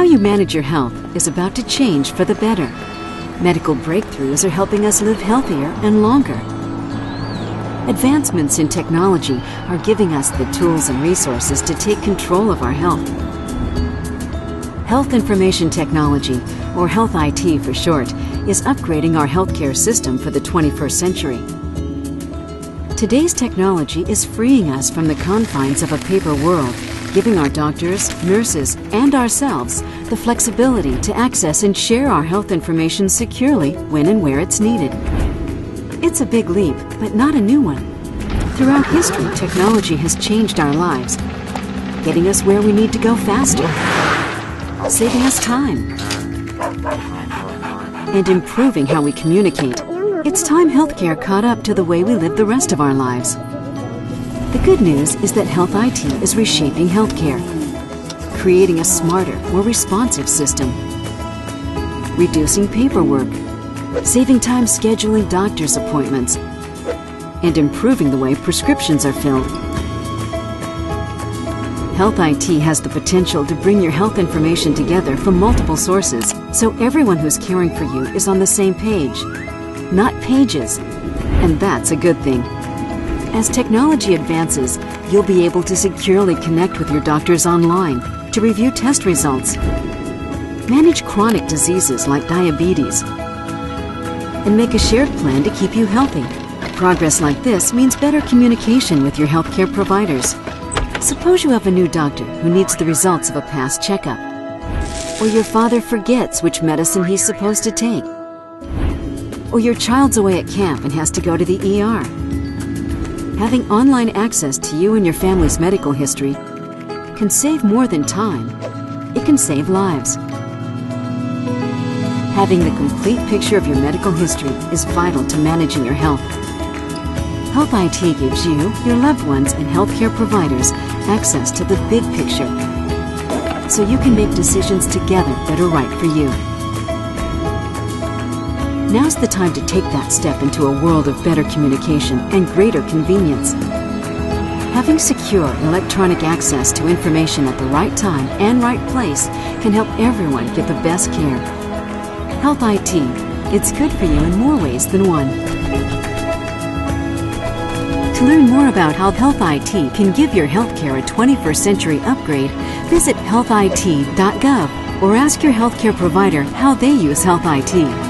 you manage your health is about to change for the better. Medical breakthroughs are helping us live healthier and longer. Advancements in technology are giving us the tools and resources to take control of our health. Health Information Technology, or Health IT for short, is upgrading our healthcare system for the 21st century. Today's technology is freeing us from the confines of a paper world, giving our doctors, nurses, and ourselves the flexibility to access and share our health information securely when and where it's needed. It's a big leap, but not a new one. Throughout history, technology has changed our lives, getting us where we need to go faster, saving us time, and improving how we communicate. It's time healthcare caught up to the way we live the rest of our lives. The good news is that Health IT is reshaping healthcare, creating a smarter, more responsive system, reducing paperwork, saving time scheduling doctor's appointments, and improving the way prescriptions are filled. Health IT has the potential to bring your health information together from multiple sources, so everyone who's caring for you is on the same page, not pages, and that's a good thing. As technology advances, you'll be able to securely connect with your doctors online to review test results, manage chronic diseases like diabetes, and make a shared plan to keep you healthy. Progress like this means better communication with your healthcare providers. Suppose you have a new doctor who needs the results of a past checkup, or your father forgets which medicine he's supposed to take, or your child's away at camp and has to go to the ER. Having online access to you and your family's medical history can save more than time. It can save lives. Having the complete picture of your medical history is vital to managing your health. Health IT gives you, your loved ones, and healthcare providers access to the big picture, so you can make decisions together that are right for you. Now's the time to take that step into a world of better communication and greater convenience. Having secure electronic access to information at the right time and right place can help everyone get the best care. Health IT, it's good for you in more ways than one. To learn more about how Health IT can give your healthcare a 21st century upgrade, visit healthit.gov or ask your healthcare provider how they use Health IT.